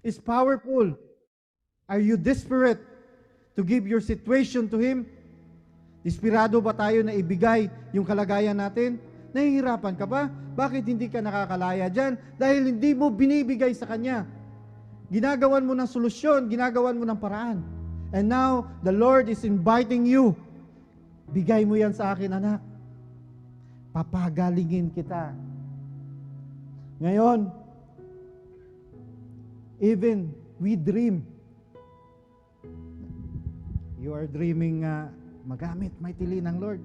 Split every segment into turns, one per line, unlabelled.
is powerful. Are you desperate to give your situation to Him? Desperado ba tayo na ibigay yung kalagayan natin? Nahihirapan ka ba? Bakit hindi ka nakakalaya dyan? Dahil hindi mo binibigay sa Kanya. Ginagawan mo ng solusyon, ginagawan mo ng paraan. And now, the Lord is inviting you. Bigay mo yan sa akin, anak. Papagalingin kita. Ngayon, even we dream. You are dreaming magamit mightily ng Lord.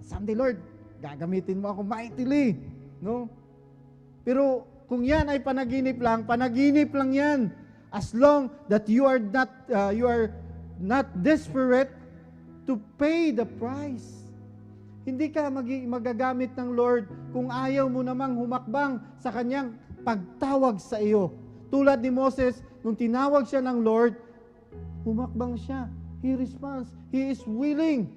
Someday, Lord, gagamitin mo ako mightily. No? Pero kung yan ay panaginip lang yan. As long that you are not desperate to pay the price. Hindi ka magagamit ng Lord kung ayaw mo namang humakbang sa Kanyang pagtawag sa iyo. Tulad ni Moses, nung tinawag siya ng Lord, humakbang siya. He responds. He is willing.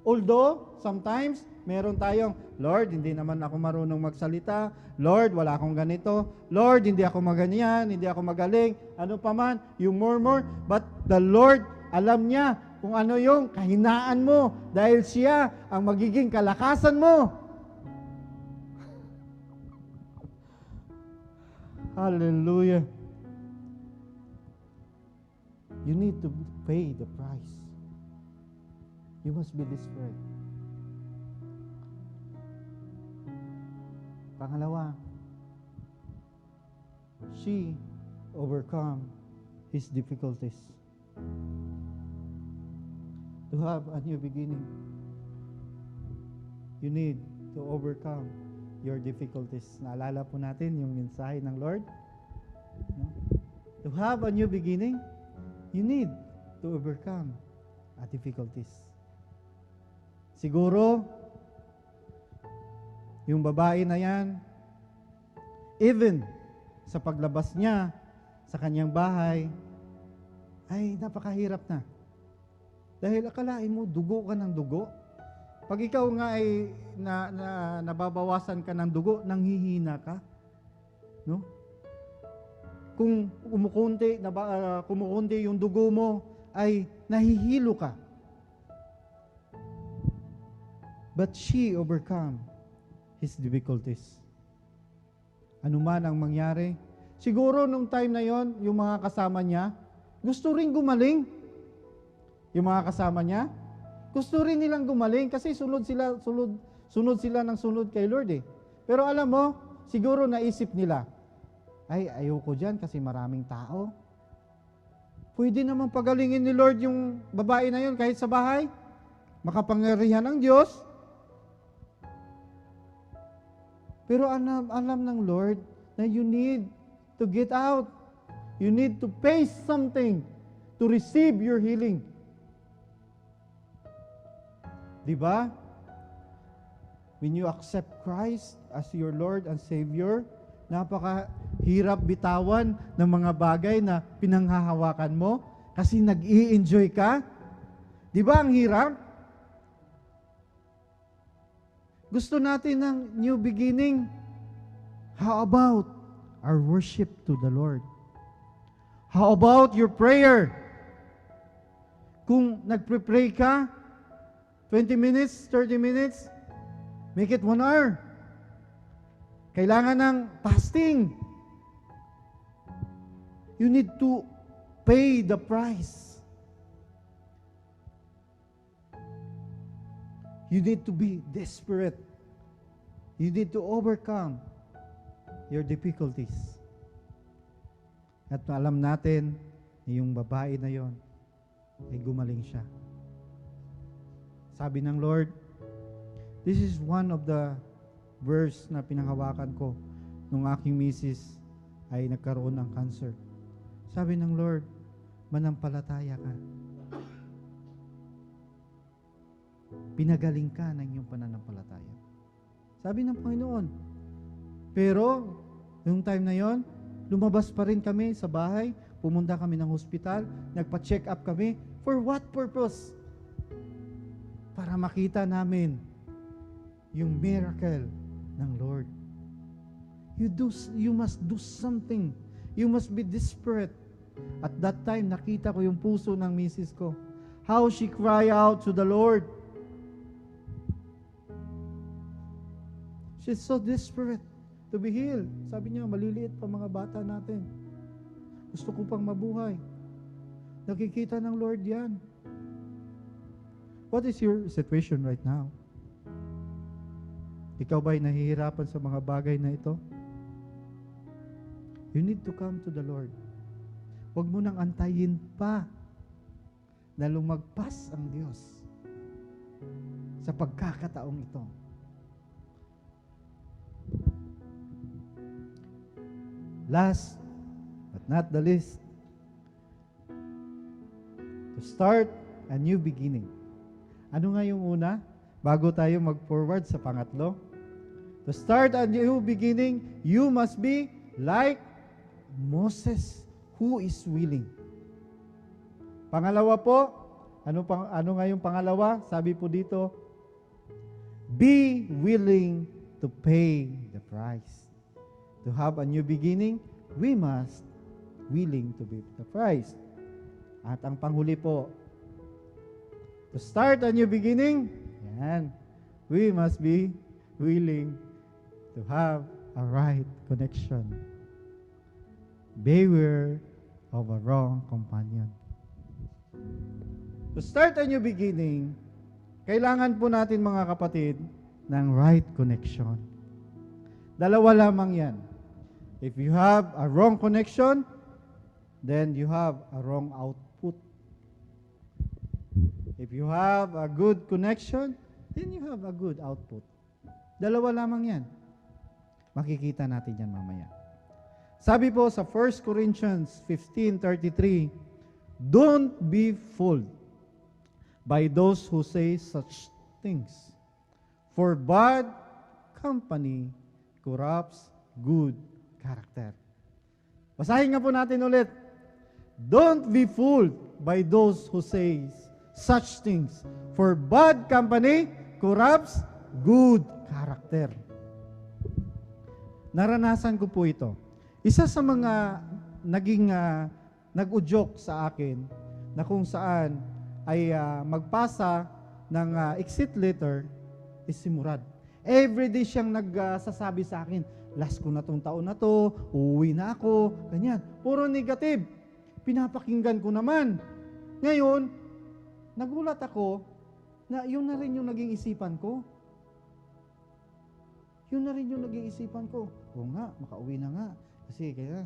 Although, sometimes, meron tayong, Lord, hindi naman ako marunong magsalita. Lord, wala akong ganito. Lord, hindi ako maganyan. Hindi ako magaling. Ano pa man, you murmur. But the Lord, alam niya kung ano yung kahinaan mo. Dahil siya ang magiging kalakasan mo. Hallelujah. You need to pay the price. You must be desperate. Pangalawa, she overcome his difficulties. To have a new beginning, you need to overcome your difficulties. Naalala po natin yung mensahe ng Lord. No? To have a new beginning, you need to overcome difficulties. Siguro, yung babae na yan, even sa paglabas niya sa kanyang bahay, ay napakahirap na. Dahil akalain mo, dugo ka ng dugo. Pag ikaw nga ay nababawasan ka ng dugo, nanghihina ka. No? Kung kumukunti yung dugo mo, ay nahihilo ka. But she overcome his difficulties. Ano man ang mangyari, siguro nung time na yon, yung mga kasama niya, gusto rin gumaling. Yung mga kasama niya, gusto rin nilang gumaling kasi sunod sila ng sunod kay Lord eh. Pero alam mo, siguro naisip nila, ay ayoko dyan kasi maraming tao. Pwede naman pagalingin ni Lord yung babae na yun kahit sa bahay. Makapangyarihan ng Diyos. Pero alam ng Lord na you need to get out. You need to pay something to receive your healing. Diba? When you accept Christ as your Lord and Savior, napakahirap bitawan ng mga bagay na pinanghahawakan mo kasi nag-i-enjoy ka. Diba ang hirap? Gusto natin ng new beginning. How about our worship to the Lord? How about your prayer? Kung nagpre-pray ka, 20 minutes, 30 minutes, make it 1 hour. Kailangan ng fasting. You need to pay the price. You need to be desperate. You need to overcome your difficulties. At alam natin, yung babae na yon ay gumaling siya. Sabi ng Lord, this is one of the verse na pinanghawakan ko nung aking misis ay nagkaroon ng cancer. Sabi ng Lord, manampalataya ka. Pinagaling ka ng iyong pananampalataya. Sabi ng Panginoon. Pero, yung time na yon, lumabas pa rin kami sa bahay, pumunta kami ng hospital, nagpa-check up kami. For what purpose? Para makita namin yung miracle ng Lord. You must do something. You must be desperate. At that time, nakita ko yung puso ng misis ko. How she cry out to the Lord. She's so desperate to be healed. Sabi niya, maliliit pa mga bata natin. Gusto ko pang mabuhay. Nakikita ng Lord yan. What is your situation right now? Ikaw ba'y nahihirapan sa mga bagay na ito? You need to come to the Lord. Huwag mo nang antayin pa na lumagpas ang Diyos sa pagkakataong ito. Last but not the least, to start a new beginning. Ano nga yung una? Bago tayo mag-forward sa pangatlo. To start a new beginning, you must be like Moses, who is willing. Pangalawa po, ano nga yung pangalawa? Sabi po dito, be willing to pay the price. To have a new beginning, we must willing to pay the price. At ang panghuli po, to start a new beginning, yan, we must be willing to have a right connection. Beware of a wrong companion. To start a new beginning, kailangan po natin mga kapatid ng right connection. Dalawa lamang yan. If you have a wrong connection, then you have a wrong output. If you have a good connection, then you have a good output. Dalawa lamang yan. Makikita natin yan mamaya. Sabi po sa 1 Corinthians 15:33, don't be fooled by those who say such things. For bad company corrupts good character. Basahin nga po natin ulit. Don't be fooled by those who say such things. For bad company corrupts good character. Naranasan ko po ito. Isa sa mga naging nag-udyok sa akin na kung saan ay magpasa ng exit letter is si Murad. Everyday siyang nagsasabi sa akin, last ko na tong taon na to, uuwi na ako, ganyan. Puro negative. Pinapakinggan ko naman. Ngayon, nagulat ako na yun na rin yung naging isipan ko. Yun na rin yung naging isipan ko. Oo nga, makauwi na nga. Kasi kaya,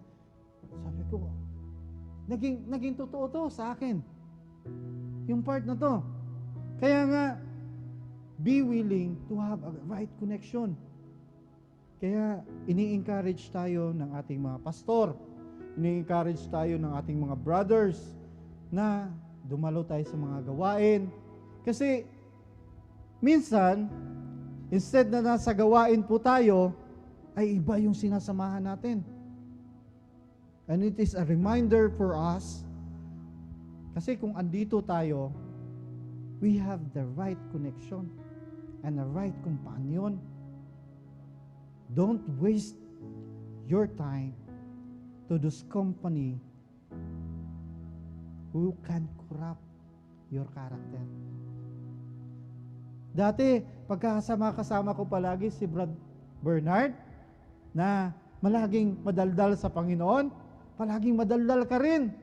sabi ko, naging totoo to sa akin. Yung part na to. Kaya nga, be willing to have a right connection. Kaya, ini-encourage tayo ng ating mga pastor. Ini-encourage tayo ng ating mga brothers na dumalo tayo sa mga gawain. Kasi, minsan, instead na nasa gawain po tayo, ay iba yung sinasamahan natin. And it is a reminder for us, kasi kung andito tayo, we have the right connection and the right companion. Don't waste your time to those company who can corrupt your character. Dati, pagkakasama-kasama ko palagi si Brad Bernard, na malaging madaldal sa Panginoon, palaging madaldal ka rin.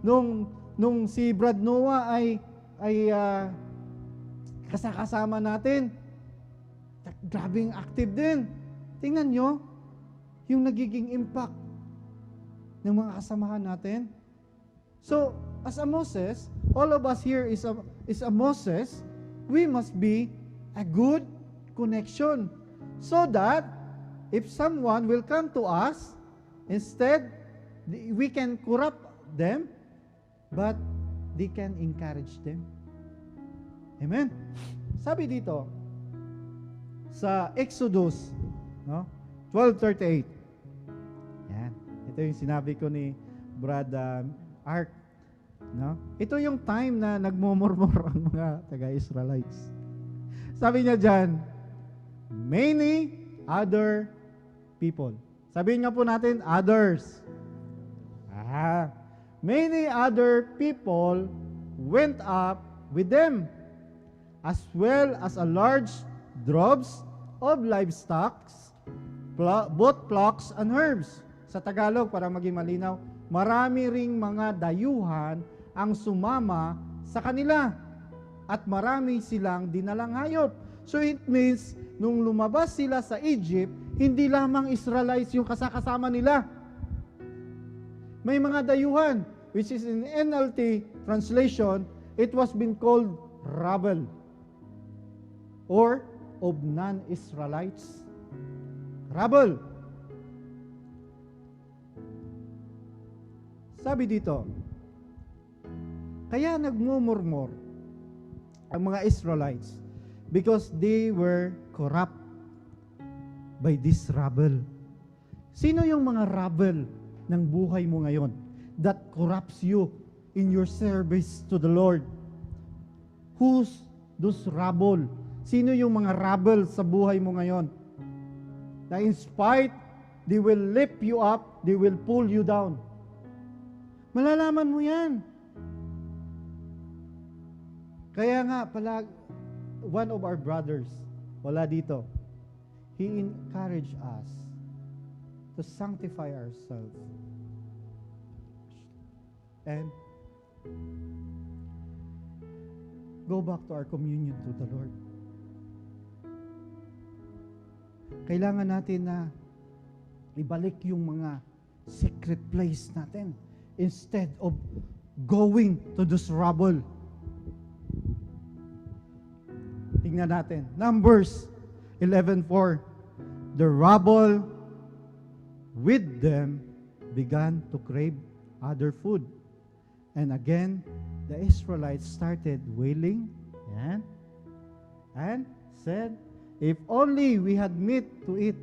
Nung si Brad Noah ay kasama natin, grabing active din. Tingnan nyo, yung nagiging impact ng mga kasamahan natin. So, as a Moses, all of us here is a Moses, we must be a good connection. So that, if someone will come to us, instead, we can corrupt them, but they can encourage them. Amen? Sabi dito, sa Exodus, no? 12:38. Yan. Ito yung sinabi ko ni Brad Art. No? Ito yung time na nagmumurmur ang mga taga-Israelites. Sabi niya dyan, many other people. Sabihin nga po natin, others. Many other people went up with them, as well as a large droves of livestock, both flocks and herds. Sa Tagalog, para maging malinaw, marami ring mga dayuhan ang sumama sa kanila at marami silang dinalang hayop. So it means, nung lumabas sila sa Egypt, hindi lamang Israelites yung kasakasama nila. May mga dayuhan, which is in NLT translation, it was been called rabble, or of non-Israelites. Rabble. Sabi dito, kaya nagmumurmur ang mga Israelites because they were corrupt by this rabble. Sino yung mga rabble ng buhay mo ngayon that corrupts you in your service to the Lord? Who's those rabble? Sino yung mga rabble sa buhay mo ngayon? Na in spite, they will lift you up, they will pull you down. Malalaman mo yan. Kaya nga, one of our brothers, wala dito, he encouraged us to sanctify ourselves and go back to our communion to the Lord. Kailangan natin na ibalik yung mga secret place natin instead of going to this rubble. Tingnan natin. Numbers 11:4. The rabble with them began to crave other food. And again, the Israelites started wailing and said, if only we had meat to eat.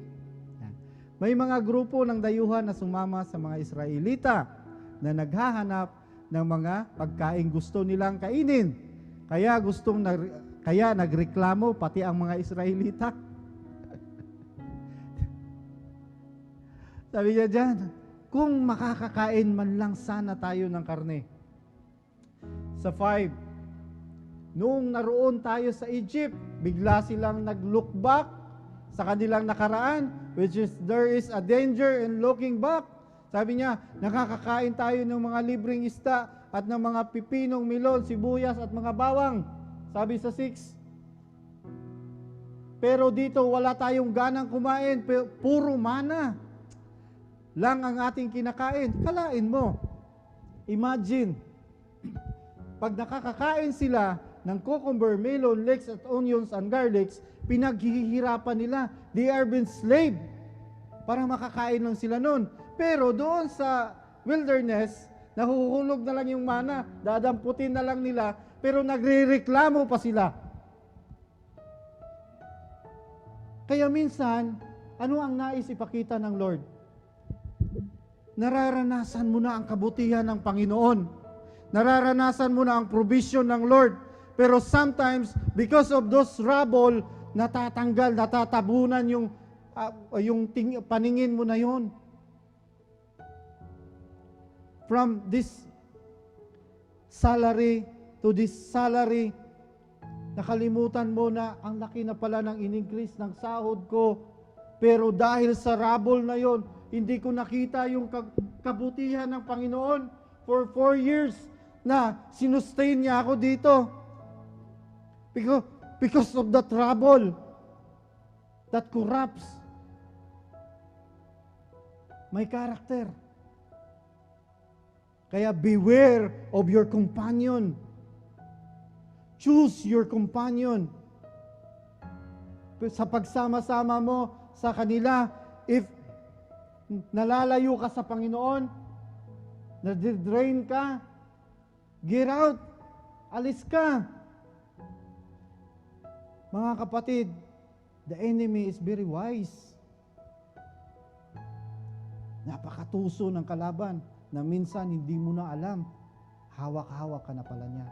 May mga grupo ng dayuhan na sumama sa mga Israelita na naghahanap ng mga pagkain gusto nilang kainin. Kaya nagreklamo pati ang mga Israelita. Sabi niya dyan, kung makakakain man lang sana tayo ng karne. Sa 5, noong naroon tayo sa Egypt, bigla silang nag-look back sa kanilang nakaraan, which is there is a danger in looking back. Sabi niya, nakakakain tayo ng mga libreng isda at ng mga pipinong milon, sibuyas at mga bawang. Sabi sa 6. Pero dito wala tayong ganang kumain, puro mana lang ang ating kinakain. Kalain mo. Imagine, pag nakakakain sila ng cucumber, melon, leeks at onions and garlics, pinaghihirapan nila. They are been slave para makakain lang sila nun. Pero doon sa wilderness, nahuhulog na lang yung mana, dadamputin na lang nila, pero nagrereklamo pa sila. Kaya minsan, ano ang nais ipakita ng Lord? Nararanasan mo na ang kabutihan ng Panginoon. Nararanasan mo na ang provision ng Lord. Pero sometimes, because of those rubble, natatanggal, natatabunan yung paningin mo na yon. From this salary to this salary, nakalimutan mo na ang laki na pala ng in-increase ng sahod ko. Pero dahil sa rubble na yon, hindi ko nakita yung kabutihan ng Panginoon. For 4 years na sinustain niya ako dito. Because of the trouble that corrupts my character. Kaya beware of your companion. Choose your companion. Sa pagsama-sama mo sa kanila, if nalalayo ka sa Panginoon, na-drain ka, get out, alis ka. Mga kapatid, the enemy is very wise. Napakatuso ng kalaban na minsan hindi mo na alam, hawak-hawak ka na pala niya.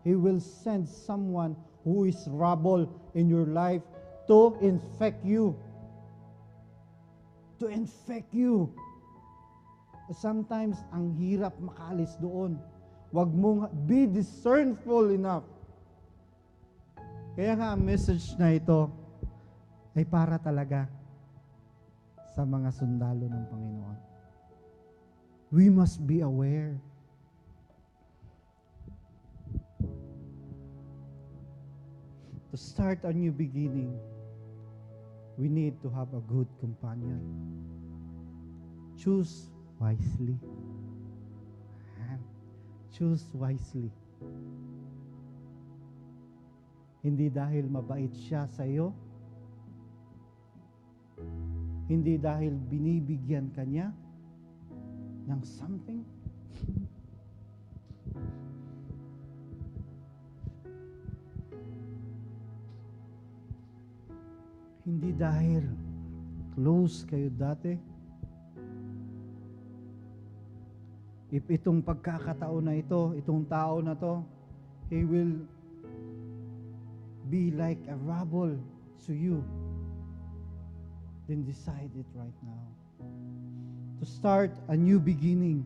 He will send someone who is rubble in your life to infect you. To infect you. Sometimes, ang hirap makalis doon. Wag mong, be discernful enough. Kaya nga, ang message na ito ay para talaga sa mga sundalo ng Panginoon. We must be aware. To start a new beginning, we need to have a good companion. Choose wisely. Choose wisely. Hindi dahil mabait siya sa iyo, hindi dahil binibigyan ka niya ng something, hindi dahil close kayo dati. If itong pagkakataon na ito, itong tao na to, he will be like a rubble to you, then decide it right now. To start a new beginning,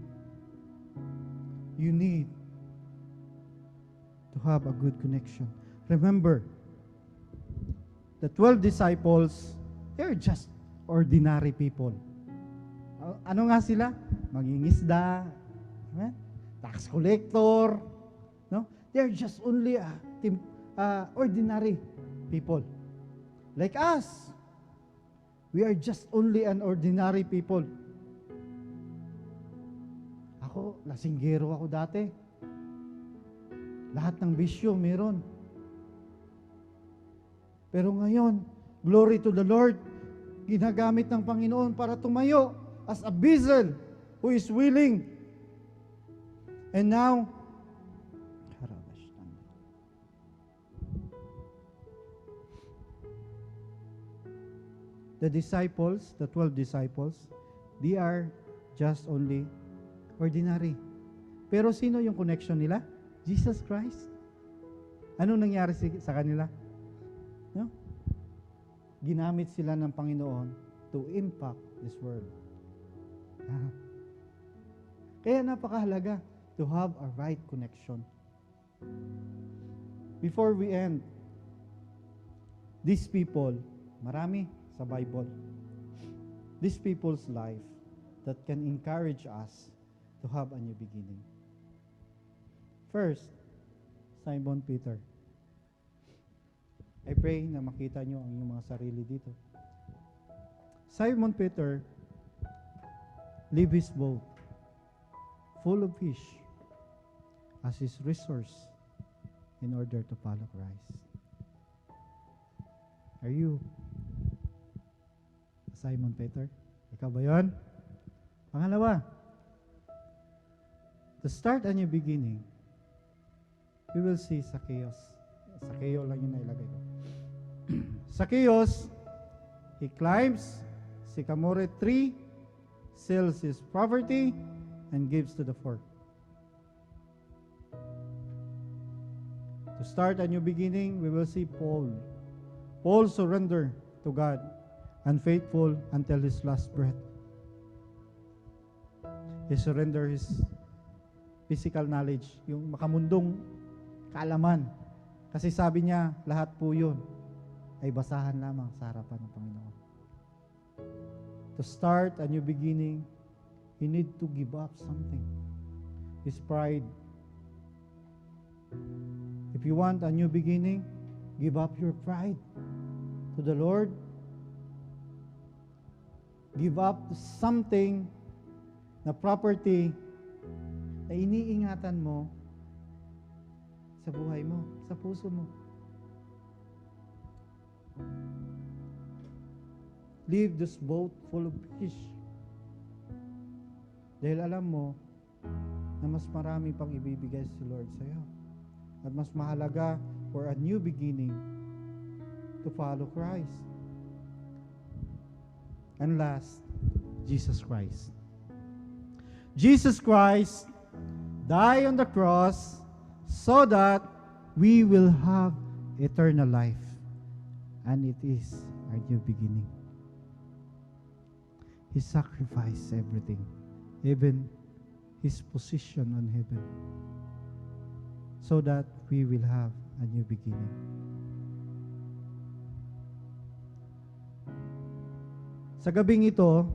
you need to have a good connection. Remember, the 12 disciples, they're just ordinary people. Ano nga sila? Mangingisda, tax collector, no? They're just only ordinary people. Like us. We are just only an ordinary people. Ako, lasinggero ako dati. Lahat ng bisyo meron. Pero ngayon, glory to the Lord, ginagamit ng Panginoon para tumayo as a vessel who is willing. And now, the disciples, the 12 disciples, they are just only ordinary. Pero sino yung connection nila? Jesus Christ. Anong nangyari sa kanila? No? Ginamit sila ng Panginoon to impact this world. Kaya napakahalaga to have a right connection. Before we end, these people, marami sa Bible, these people's life that can encourage us to have a new beginning. First, Simon Peter. I pray na makita nyo ang inyong mga sarili dito. Simon Peter leave his boat full of fish as his resource in order to follow Christ. Are you Simon Peter? Ikaw ba yun? Pangalawa, to start a new beginning, we will see Zacchaeus. Zacchaeus lang yung nailagay ko. Zacchaeus, he climbs sycamore tree, sells his property, and gives to the poor. To start a new beginning, we will see Paul. Paul surrendered to God and faithful until his last breath. He surrendered his physical knowledge, yung makamundong kaalaman. Kasi sabi niya, lahat po yun ay basahan lamang sa harapan ng Panginoon. To start a new beginning, you need to give up something. His pride. If you want a new beginning, give up your pride to the Lord. Give up something na property na iniingatan mo sa buhay mo, sa puso mo. Leave this boat full of fish. Dahil alam mo na mas marami pang ibibigay si Lord sa iyo. At mas mahalaga for a new beginning to follow Christ. And last, Jesus Christ. Jesus Christ died on the cross so that we will have eternal life. And it is our new beginning. He sacrificed everything. even His position on heaven, so that we will have a new beginning. Sa gabing ito,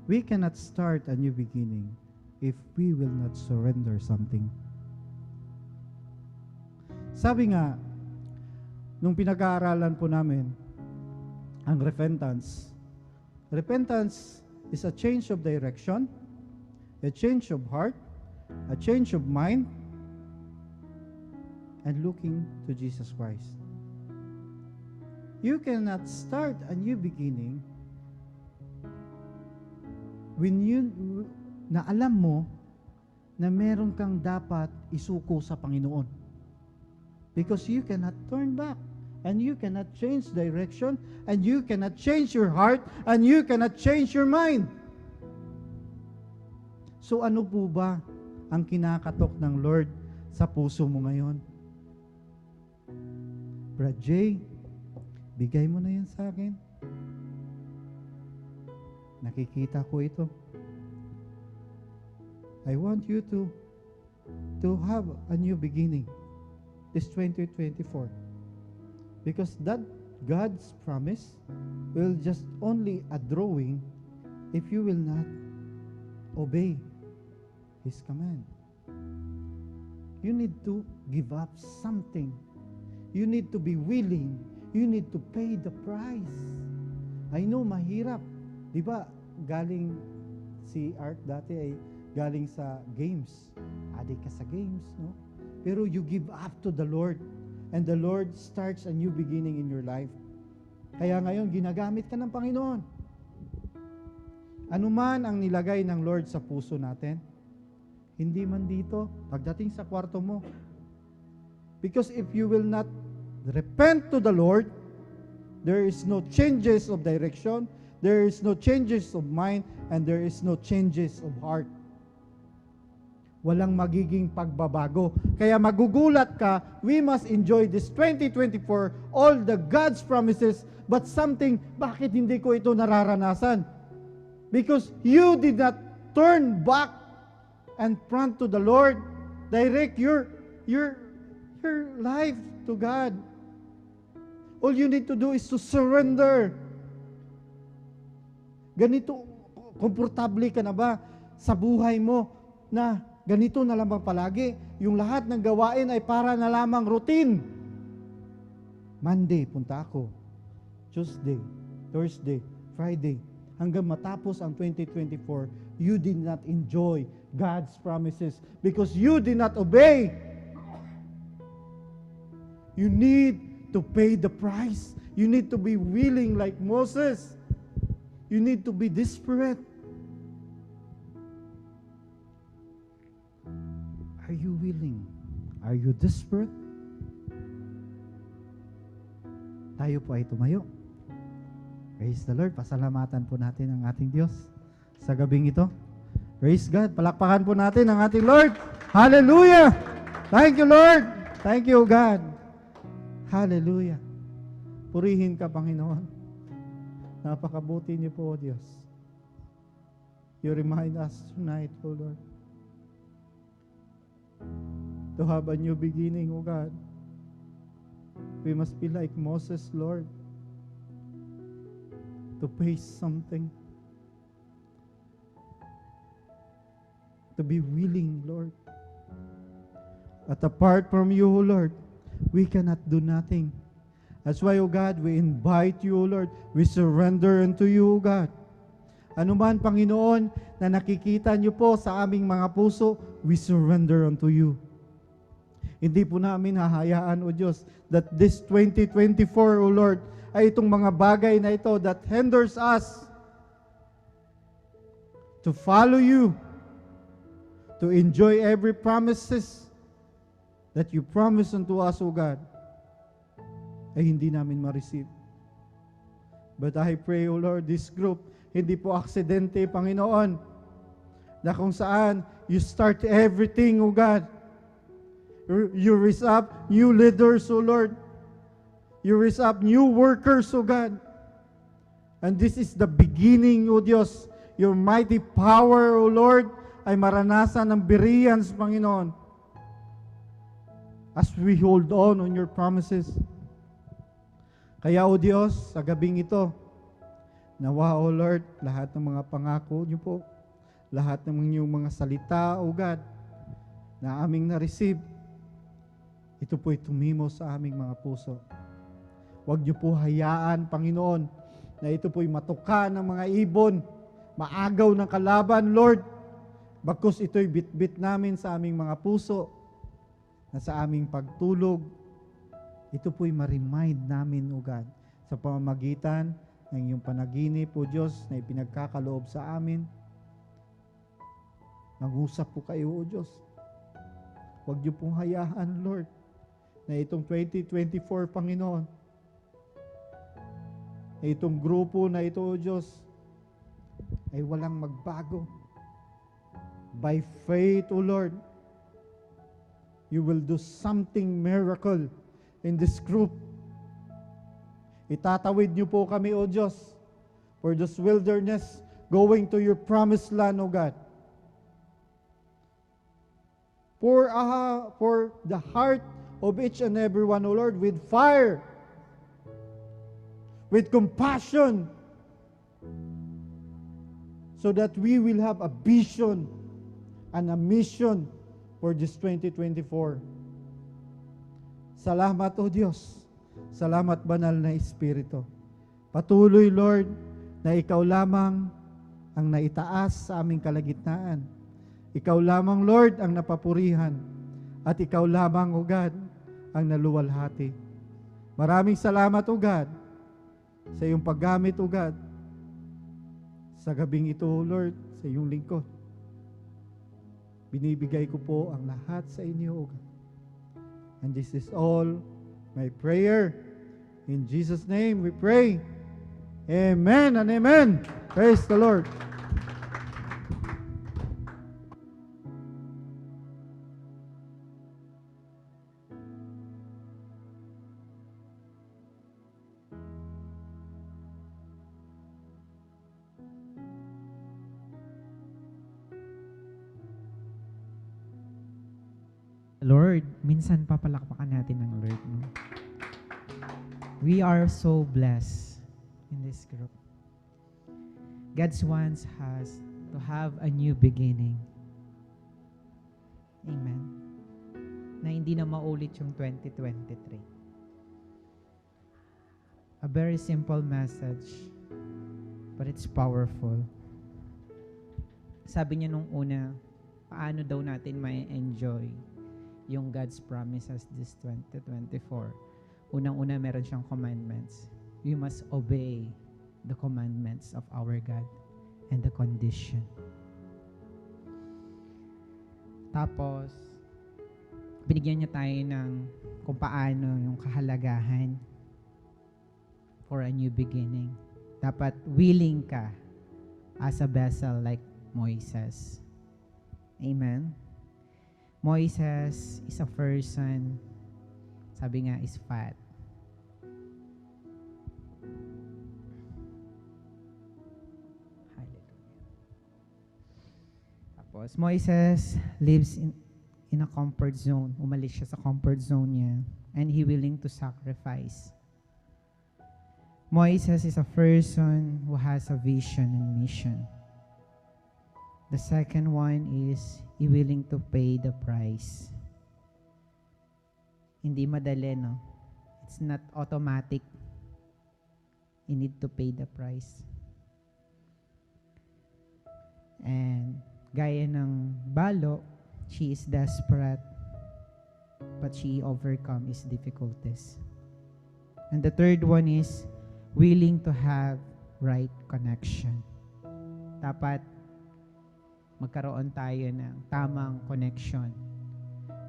we cannot start a new beginning if we will not surrender something. Sabi nga, nung pinag-aaralan po namin ang repentance is a change of direction, a change of heart, a change of mind, and looking to Jesus Christ. You cannot start a new beginning when na alam mo na meron kang dapat isuko sa Panginoon. Because you cannot turn back, and you cannot change direction, and you cannot change your heart, and you cannot change your mind. So ano po ba ang kinakatok ng Lord sa puso mo ngayon? Brad Jay, bigay mo na yan sa akin. Nakikita ko ito. I want you to have a new beginning this 2024. Because that God's promise will just only a drawing if you will not obey His command. You need to give up something. You need to be willing. You need to pay the price. I know, mahirap. Di ba, galing si Art dati ay galing sa games. Adik ka sa games, no? Pero you give up to the Lord. And the Lord starts a new beginning in your life. Kaya ngayon, ginagamit ka ng Panginoon. Ano man ang nilagay ng Lord sa puso natin, hindi man dito, pagdating sa kwarto mo. Because if you will not repent to the Lord, there is no changes of direction, there is no changes of mind, and there is no changes of heart. Walang magiging pagbabago. Kaya magugulat ka, we must enjoy this 2024, all the God's promises, but something, bakit hindi ko ito nararanasan? Because you did not turn back and front to the Lord. Direct your life to God. All you need to do is to surrender. Ganito, komportable ka na ba sa buhay mo na ganito na lamang palagi? Yung lahat ng gawain ay para na lamang routine. Monday, punta ako. Tuesday, Thursday, Friday. Hanggang matapos ang 2024, you did not enjoy God's promises because you did not obey. You need to pay the price. You need to be willing like Moses. You need to be desperate. Are you willing? Are you desperate? Tayo po ay tumayo. Praise the Lord. Pasalamatan po natin ang ating Diyos sa gabing ito. Praise God. Palakpakan po natin ang ating Lord. Hallelujah! Thank you, Lord. Thank you, God. Hallelujah. Purihin ka, Panginoon. Napakabuti niyo po, Diyos. You remind us tonight, O Lord, to have a new beginning, O God. We must be like Moses, Lord, to face something, to be willing, Lord. At apart from you, O Lord, we cannot do nothing. That's why, O God, we invite you, O Lord. We surrender unto you, O God. Ano man, Panginoon, na nakikita niyo po sa aming mga puso, we surrender unto you. Hindi po namin hahayaan, O Diyos, that this 2024, O Lord, ay itong mga bagay na ito that hinders us to follow you, to enjoy every promises that you promise unto us, O God, ay hindi namin ma-receive. But I pray, O Lord, this group, hindi po aksidente, Panginoon, na kung saan you start everything, O God. You raise up new leaders, O Lord. You raise up new workers, O God. And this is the beginning, O Diyos. your mighty power, O Lord, ay maranasan ng Bereans, Panginoon, as we hold on your promises. Kaya, O Diyos, sa gabing ito, nawa, O Lord, lahat ng mga pangako niyo po, lahat ng inyong mga salita, O God, na aming na-receive, ito po'y tumimo sa aming mga puso. Huwag niyo po hayaan, Panginoon, na ito po'y matuka ng mga ibon, maagaw ng kalaban, Lord. Bagkus ito'y bitbit namin sa aming mga puso, na sa aming pagtulog, ito po'y ma-remind namin, O God, sa pamamagitan ng iyong panaginip, O Diyos, na ipinagkakaloob sa amin. Mag-usap po kayo, O Diyos. Huwag niyo pong hayaan, Lord, na itong 2024, Panginoon, na itong grupo na ito, O Diyos, ay walang magbago. By faith, O Lord, you will do something miracle in this group. Itatawid niyo po kami, O Diyos, for this wilderness, going to your promised land, O God. For the heart of each and every one, O Lord, with fire, with compassion, so that we will have a vision and a mission for this 2024. Salamat, O Diyos. Salamat, Banal na Espiritu. Patuloy, Lord, na Ikaw lamang ang naitaas sa aming kalagitnaan. Ikaw lamang, Lord, ang napapurihan. At Ikaw lamang, O God, ang naluwalhati. Maraming salamat, O God, sa iyong paggamit, O God, sa gabing ito, Lord, sa iyong lingkod. Binibigay ko po ang lahat sa inyo, O God. And this is all my prayer. In Jesus' name we pray. Amen and amen. Praise the Lord.
Lord, minsan papalakpakan natin ng Lord, no? We are so blessed in this group. God wants us to have a new beginning. Amen. Na hindi na maulit yung 2023. A very simple message, but it's powerful. Sabi niya nung una, paano daw natin may enjoy yung God's promises this 2024. Unang-una, meron siyang commandments. We must obey the commandments of our God and the condition. Tapos, binigyan niya tayo ng kung paano yung kahalagahan for a new beginning. Dapat willing ka as a vessel like Moises. Amen? Moises is a person, sabi nga, is fat. Hallelujah. Tapos, Moises lives in a comfort zone. Umalis siya sa comfort zone niya. And he willing to sacrifice. Moises is a person who has a vision and mission. The second one is he willing to pay the price. Hindi madali, no? It's not automatic. You need to pay the price. And gaya ng balo, she is desperate, but she overcome his difficulties. And the third one is willing to have right connection. Dapat magkaroon tayo ng tamang connection.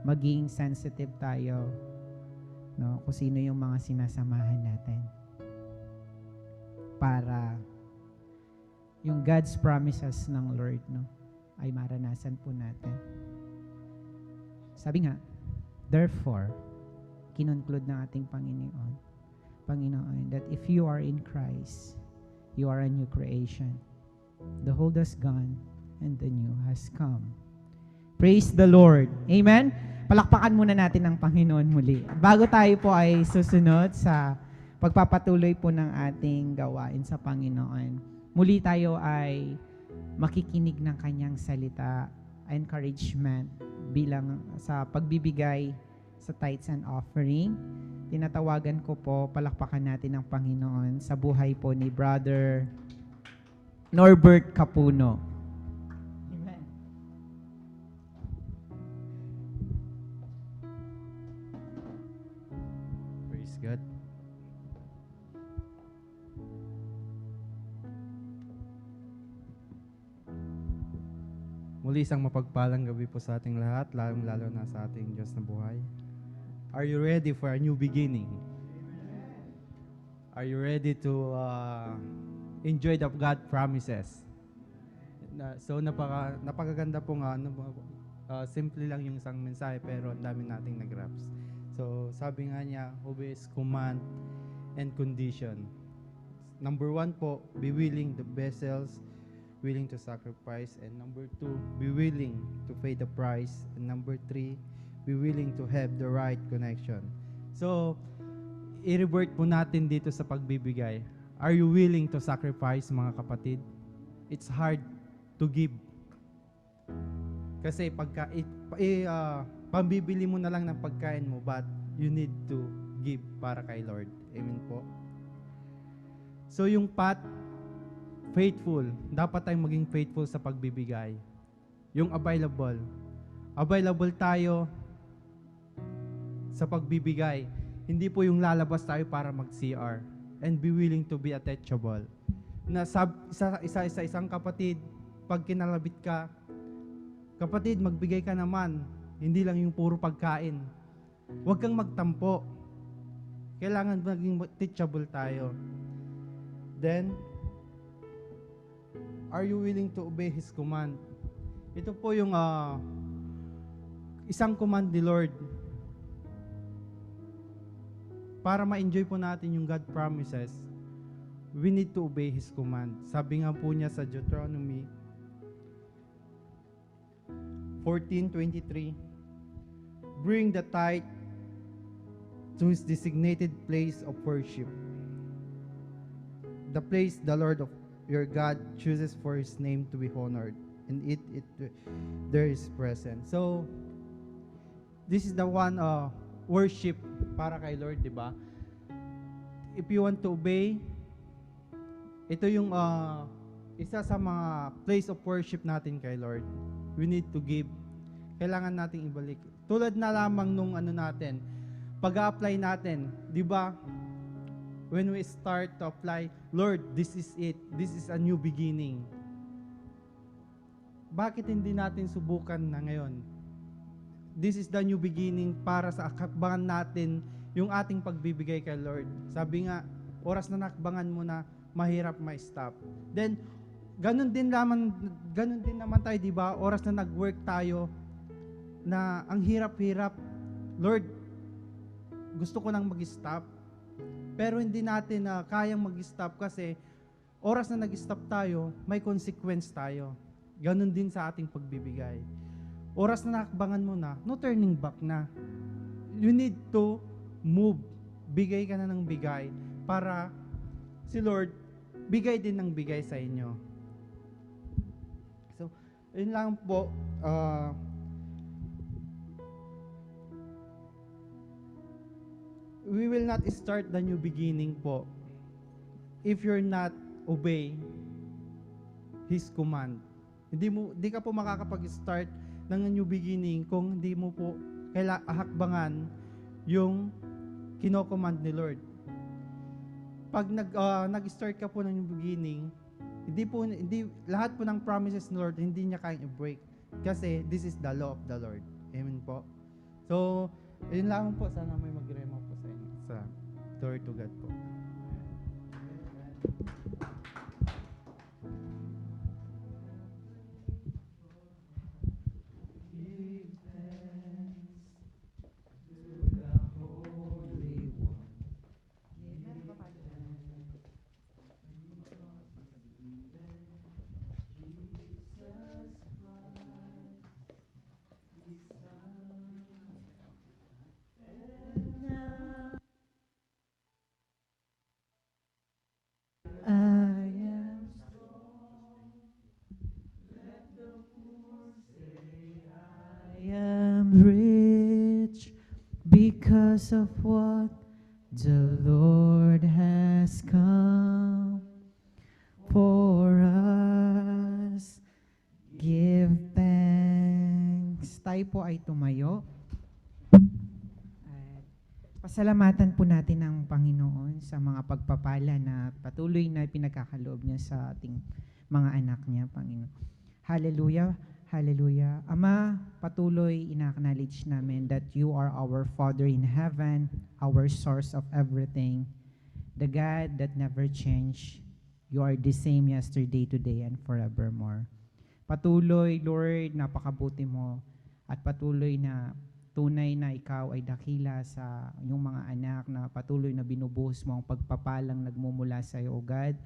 Maging sensitive tayo, no, kung sino yung mga sinasamahan natin. Para yung God's promises ng Lord, no, ay maranasan po natin. Sabi nga, therefore, kinunclude ng ating Panginoon, that if you are in Christ, you are a new creation. The old has gone, and the new has come. Praise the Lord. Amen? Palakpakan muna natin ang Panginoon muli. Bago tayo po ay susunod sa pagpapatuloy po ng ating gawain sa Panginoon, muli tayo ay makikinig ng kanyang salita, encouragement bilang sa pagbibigay sa tithes and offering. Tinatawagan ko po, palakpakan natin ang Panginoon sa buhay po ni Brother Norbert Capuno. Amen.
Praise God. Muli isang mapagpalang gabi po sa ating lahat, lalong-lalo na sa ating Diyos na buhay. Are you ready for a new beginning? Are you ready to enjoy the God promises? So napakaganda po nga, simple lang yung isang mensahe pero ang dami nating nag-grabs. So sabi nga niya, obeys command and condition. Number 1 po, be willing the vessels, willing to sacrifice. And number 2, be willing to pay the price. And number 3, be willing to have the right connection. So, i-revert po natin dito sa pagbibigay. Are you willing to sacrifice, mga kapatid? It's hard to give. Kasi pambibili mo na lang ng pagkain mo, but you need to give para kay Lord. Amen po. So, yung faithful. Dapat tayong maging faithful sa pagbibigay. Yung available. Available tayo sa pagbibigay. Hindi po yung lalabas tayo para mag-CR. And be willing to be attachable. Na isang kapatid, pag kinalabit ka, kapatid, magbigay ka naman. Hindi lang yung puro pagkain. Huwag kang magtampo. Kailangan maging teachable tayo. Then, are you willing to obey His command? Ito po yung isang command ni Lord para ma-enjoy po natin yung God promises. We need to obey His command. Sabi nga po niya sa Deuteronomy 14:23, bring the tithe to his designated place of worship, the place the Lord of your God chooses for His name to be honored, and there is present. So, this is the one worship para kay Lord, di ba? If you want to obey, ito yung isa sa mga place of worship natin kay Lord. We need to give. Kailangan nating ibalik. Tulad na lamang nung natin, pag-a-apply natin, di ba? When we start to apply, Lord, this is it. This is a new beginning. Bakit hindi natin subukan na ngayon? This is the new beginning para sa akakbangan natin yung ating pagbibigay kay Lord. Sabi nga, oras na nakbangan mo na, mahirap ma-stop. Then, ganun din naman tayo, di ba? Oras na nag-work tayo, na ang hirap-hirap. Lord, gusto ko nang mag-stop. Pero hindi natin kayang mag-stop kasi oras na nag-stop tayo, may consequence tayo. Ganun din sa ating pagbibigay. Oras na nakakbangan mo na, no turning back na. You need to move. Bigay ka na ng bigay para si Lord bigay din ng bigay sa inyo. So, yun lang po. We will not start the new beginning po if you're not obey His command. Hindi ka po makakapag-start ng new beginning kung hindi mo po hakbangan yung kino-command ni Lord. Pag nag-start ka po ng new beginning, hindi lahat po ng promises ni Lord hindi niya kayang i-break kasi this is the law of the Lord. Amen po. So, yun lang po, sana may mag-rema po sa inyo. Glory to God po.
because of what the Lord has come for us. Give thanks. Tayo po ay tumayo. At pasalamatan po natin ang Panginoon sa mga pagpapala na patuloy na pinagkakaloob niya sa ating mga anak niya, Panginoon. Hallelujah. Hallelujah. Ama, patuloy ina-acknowledge namin that you are our Father in heaven, our source of everything, the God that never change. You are the same yesterday, today, and forevermore. Patuloy, Lord, napakabuti mo at patuloy na tunay na ikaw ay dakila sa iyong mga anak na patuloy na binubuhos mo ang pagpapalang nagmumula sa iyo, O God.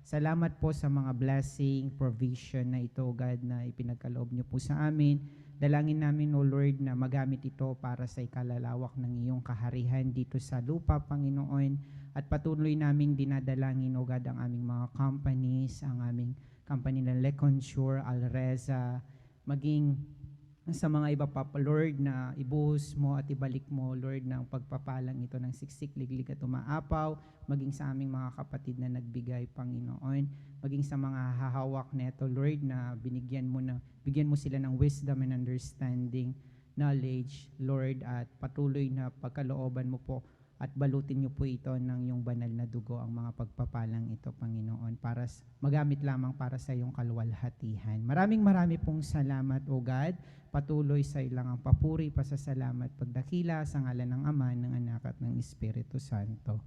Salamat po sa mga blessing, provision na ito, God, na ipinagkaloob niyo po sa amin. Dalangin namin, O Lord, na magamit ito para sa ikalalawak ng iyong kaharihan dito sa lupa, Panginoon. At patuloy naming dinadalangin, O God, ang aming mga companies, ang aming company ng Leconsure, Alreza, maging sa mga iba pa, Lord, na ibuhos mo at ibalik mo, Lord, ng pagpapalang ito ng siksik, liglig at umaapaw, maging sa aming mga kapatid na nagbigay, Panginoon, maging sa mga hahawak neto, Lord, na bigyan mo sila ng wisdom and understanding, knowledge, Lord, at patuloy na pagkalooban mo po at balutin niyo po ito ng iyong banal na dugo ang mga pagpapalang ito, Panginoon, para magamit lamang para sa iyong kaluwalhatihan. Maraming pong salamat, O God. Patuloy sa ilang ang papuri, pasasalamat, pagdakila sa ngalan ng Ama, ng Anak at ng Espiritu Santo.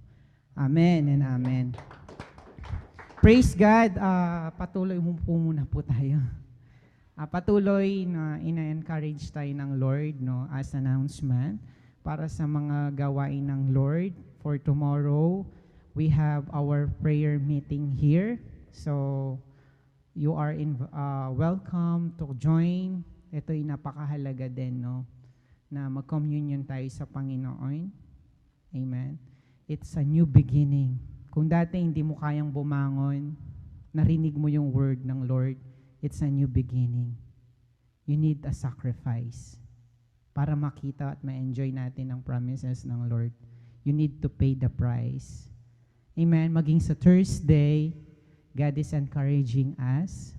Amen and amen. Praise God. Patuloy po muna po tayo. Patuloy na ina-encourage tayo ng Lord, no, as announcement para sa mga gawain ng Lord. For tomorrow, we have our prayer meeting here. So, you are welcome to join. Ito'y napakahalaga din, no, na mag-communion tayo sa Panginoon. Amen. It's a new beginning. Kung dati hindi mo kayang bumangon, narinig mo yung word ng Lord, it's a new beginning. You need a sacrifice para makita at ma-enjoy natin ang promises ng Lord. You need to pay the price. Amen. Maging sa Thursday, God is encouraging us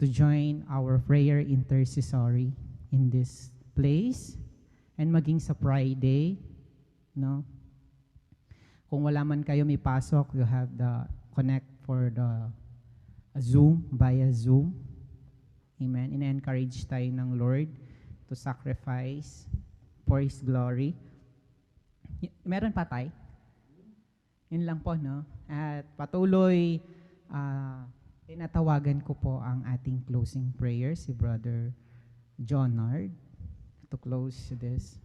to join our prayer intercessory in this place. And maging sa Friday, no? Kung wala man kayo may pasok, you have the connect for the Zoom, via Zoom. Amen. Ina-encourage tayo ng Lord to sacrifice for His glory. Meron pa tayo? Yun lang po, no? At patuloy, tinatawagan ko po ang ating closing prayer, si Brother John Nard, to close this.